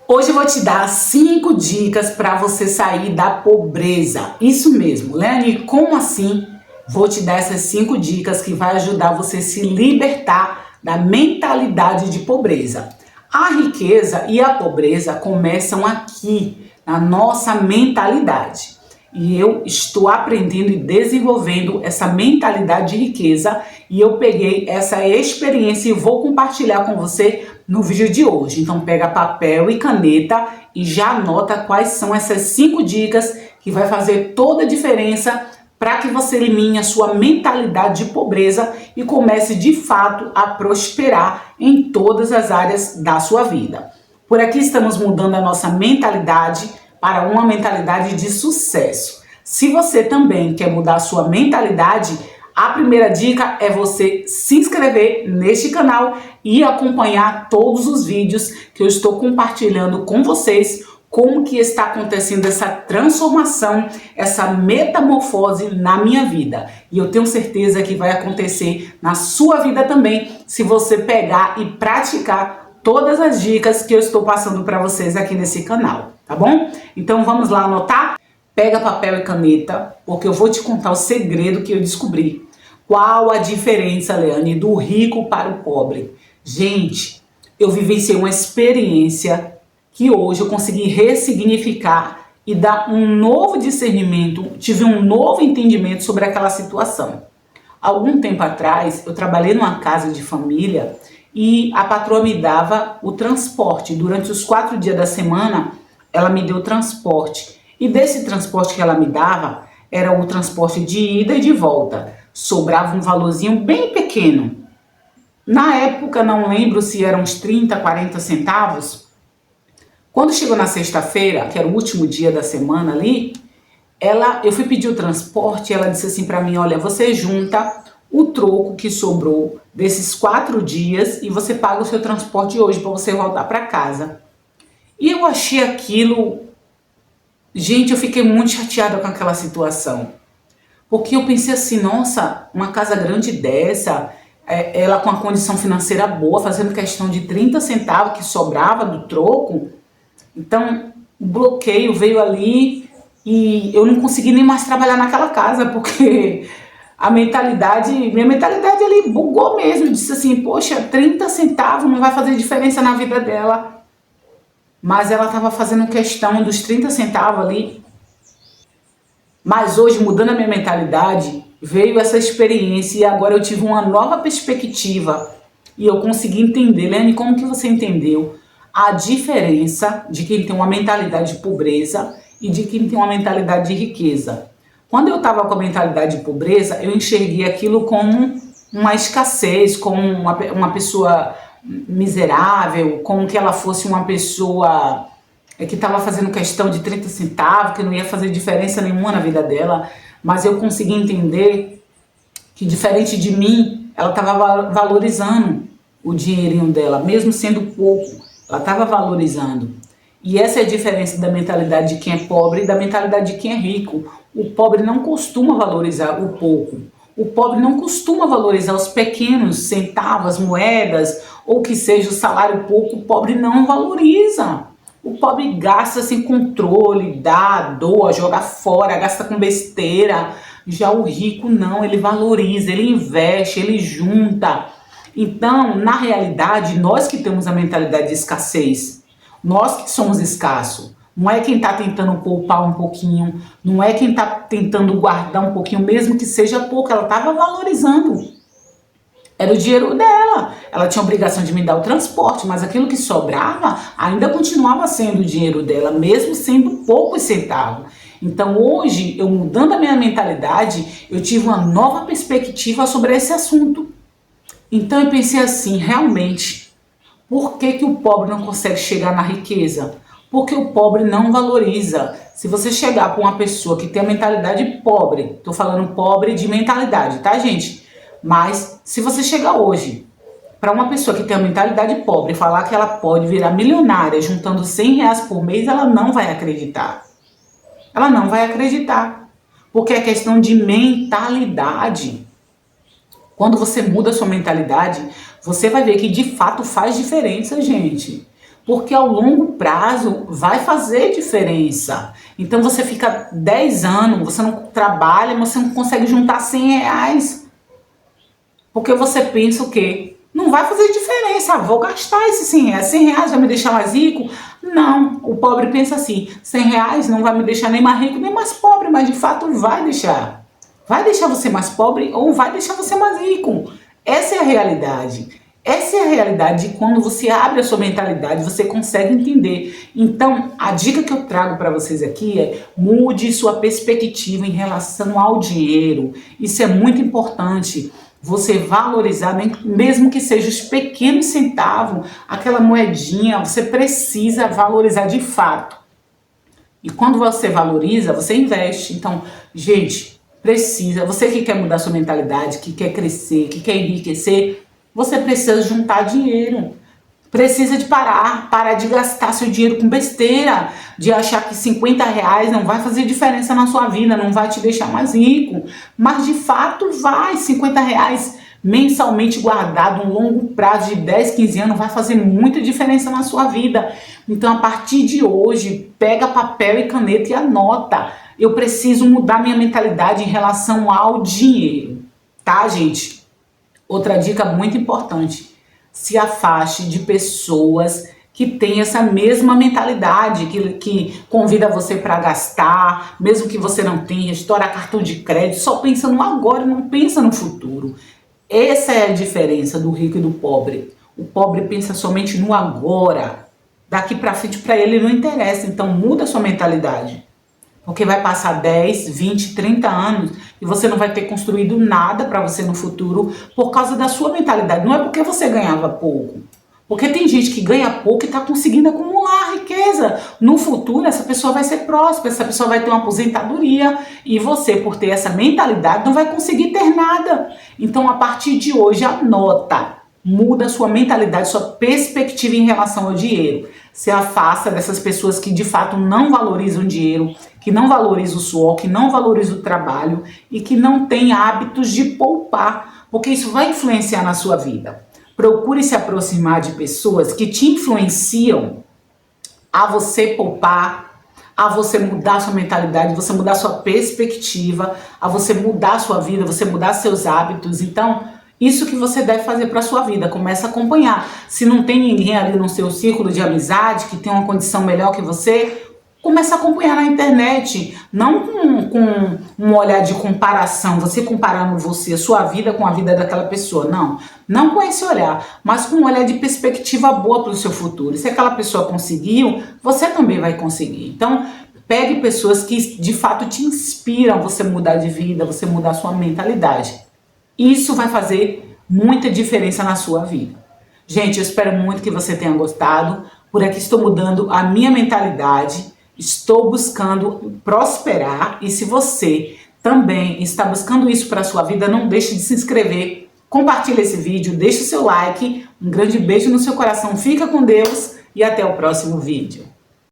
Hoje eu vou te dar 5 dicas para você sair da pobreza. Isso mesmo, Leane, como assim? Vou te dar essas 5 dicas que vai ajudar você a se libertar da mentalidade de pobreza. A riqueza e a pobreza começam aqui, na nossa mentalidade. E eu estou aprendendo e desenvolvendo essa mentalidade de riqueza e eu peguei essa experiência e vou compartilhar com você no vídeo de hoje. Então pega papel e caneta e já anota quais são essas 5 dicas que vai fazer toda a diferença para que você elimine a sua mentalidade de pobreza e comece de fato a prosperar em todas as áreas da sua vida. Por aqui estamos mudando a nossa mentalidade para uma mentalidade de sucesso. Se você também quer mudar a sua mentalidade, a primeira dica é você se inscrever neste canal e acompanhar todos os vídeos que eu estou compartilhando com vocês, como que está acontecendo essa transformação, essa metamorfose na minha vida. E eu tenho certeza que vai acontecer na sua vida também, se você pegar e praticar todas as dicas que eu estou passando para vocês aqui nesse canal, tá bom? Então vamos lá anotar? Pega papel e caneta, porque eu vou te contar o segredo que eu descobri. Qual a diferença, Leane, do rico para o pobre? Gente, eu vivenciei uma experiência que hoje eu consegui ressignificar e dar um novo discernimento, tive um novo entendimento sobre aquela situação. Algum tempo atrás, eu trabalhei numa casa de família e a patroa me dava o transporte. Durante os 4 dias da semana, ela me deu o transporte. E desse transporte que ela me dava, era o transporte de ida e de volta. Sobrava um valorzinho bem pequeno. Na época, não lembro se eram uns 30, 40 centavos. Quando chegou na sexta-feira, que era o último dia da semana ali, eu fui pedir o transporte e ela disse assim para mim, olha, você junta o troco que sobrou desses 4 dias e você paga o seu transporte hoje para você voltar para casa. E eu achei aquilo... Gente, eu fiquei muito chateada com aquela situação. Porque eu pensei assim, nossa, uma casa grande dessa, ela com a condição financeira boa, fazendo questão de 30 centavos que sobrava do troco. Então, o bloqueio veio ali e eu não consegui nem mais trabalhar naquela casa, porque minha mentalidade ali bugou mesmo. Eu disse assim, poxa, 30 centavos não vai fazer diferença na vida dela. Mas ela estava fazendo questão dos 30 centavos ali. Mas hoje, mudando a minha mentalidade, veio essa experiência e agora eu tive uma nova perspectiva. E eu consegui entender, Leane, como que você entendeu a diferença de quem tem uma mentalidade de pobreza e de quem tem uma mentalidade de riqueza? Quando eu estava com a mentalidade de pobreza, eu enxerguei aquilo como uma escassez, como uma pessoa miserável, como que ela fosse uma pessoa que estava fazendo questão de 30 centavos, que não ia fazer diferença nenhuma na vida dela. Mas eu consegui entender que, diferente de mim, ela estava valorizando o dinheirinho dela, mesmo sendo pouco, ela estava valorizando. E essa é a diferença da mentalidade de quem é pobre e da mentalidade de quem é rico. O pobre não costuma valorizar o pouco. O pobre não costuma valorizar os pequenos centavos, moedas, ou que seja o salário pouco. O pobre não valoriza. O pobre gasta sem controle, dá, doa, joga fora, gasta com besteira. Já o rico não, ele valoriza, ele investe, ele junta. Então, na realidade, nós que temos a mentalidade de escassez, nós que somos escassos, não é quem está tentando poupar um pouquinho, não é quem está tentando guardar um pouquinho, mesmo que seja pouco, ela estava valorizando. Era o dinheiro dela, ela tinha a obrigação de me dar o transporte, mas aquilo que sobrava ainda continuava sendo o dinheiro dela, mesmo sendo poucos centavos. Então hoje, eu mudando a minha mentalidade, eu tive uma nova perspectiva sobre esse assunto. Então eu pensei assim, realmente, por que o pobre não consegue chegar na riqueza? Porque o pobre não valoriza. Se você chegar com uma pessoa que tem a mentalidade pobre, tô falando pobre de mentalidade, tá, gente? Mas se você chegar hoje para uma pessoa que tem a mentalidade pobre e falar que ela pode virar milionária juntando 100 reais por mês, ela não vai acreditar. Ela não vai acreditar. Porque é questão de mentalidade. Quando você muda a sua mentalidade, você vai ver que de fato faz diferença, gente. porque ao longo prazo vai fazer diferença. Então você fica 10 anos, você não trabalha, mas você não consegue juntar 100 reais. Porque você pensa o quê? Não vai fazer diferença, vou gastar esses 100 reais. 100 reais vai me deixar mais rico? Não, o pobre pensa assim, 100 reais não vai me deixar nem mais rico, nem mais pobre, mas de fato vai deixar. Vai deixar você mais pobre ou vai deixar você mais rico. Essa é a realidade. Essa é a realidade de quando você abre a sua mentalidade, você consegue entender. Então, a dica que eu trago para vocês aqui é: mude sua perspectiva em relação ao dinheiro. Isso é muito importante. Você valorizar, mesmo que seja os pequenos centavos, aquela moedinha, você precisa valorizar de fato. E quando você valoriza, você investe. Então, gente, precisa. Você que quer mudar sua mentalidade, que quer crescer, que quer enriquecer, você precisa juntar dinheiro. Precisa de parar de gastar seu dinheiro com besteira, de achar que 50 reais não vai fazer diferença na sua vida, não vai te deixar mais rico. Mas de fato vai, 50 reais mensalmente guardado, um longo prazo de 10, 15 anos, vai fazer muita diferença na sua vida. Então a partir de hoje, pega papel e caneta e anota. Eu preciso mudar minha mentalidade em relação ao dinheiro, tá, gente? Outra dica muito importante: se afaste de pessoas que têm essa mesma mentalidade, que convida você para gastar, mesmo que você não tenha, estoura cartão de crédito, só pensa no agora e não pensa no futuro. Essa é a diferença do rico e do pobre. O pobre pensa somente no agora. Daqui para frente para ele não interessa, então muda a sua mentalidade. Porque vai passar 10, 20, 30 anos e você não vai ter construído nada para você no futuro por causa da sua mentalidade. Não é porque você ganhava pouco. Porque tem gente que ganha pouco e está conseguindo acumular riqueza. No futuro, essa pessoa vai ser próspera, essa pessoa vai ter uma aposentadoria e você, por ter essa mentalidade, não vai conseguir ter nada. Então, a partir de hoje, anota. Muda a sua mentalidade, sua perspectiva em relação ao dinheiro. Se afasta dessas pessoas que de fato não valorizam o dinheiro, que não valorizam o suor, que não valorizam o trabalho e que não têm hábitos de poupar, porque isso vai influenciar na sua vida. Procure se aproximar de pessoas que te influenciam a você poupar, a você mudar sua mentalidade, você mudar sua perspectiva, a você mudar sua vida, você mudar seus hábitos. Então, isso que você deve fazer para a sua vida, começa a acompanhar. Se não tem ninguém ali no seu círculo de amizade que tem uma condição melhor que você, começa a acompanhar na internet, não com um olhar de comparação, você comparando você, a sua vida com a vida daquela pessoa, não com esse olhar, mas com um olhar de perspectiva boa para o seu futuro. Se aquela pessoa conseguiu, você também vai conseguir. Então, pegue pessoas que de fato te inspiram a você mudar de vida, você mudar a sua mentalidade. Isso vai fazer muita diferença na sua vida. Gente, eu espero muito que você tenha gostado. Por aqui estou mudando a minha mentalidade, estou buscando prosperar. E se você também está buscando isso para a sua vida, não deixe de se inscrever, compartilhe esse vídeo, deixe o seu like. Um grande beijo no seu coração, fica com Deus e até o próximo vídeo.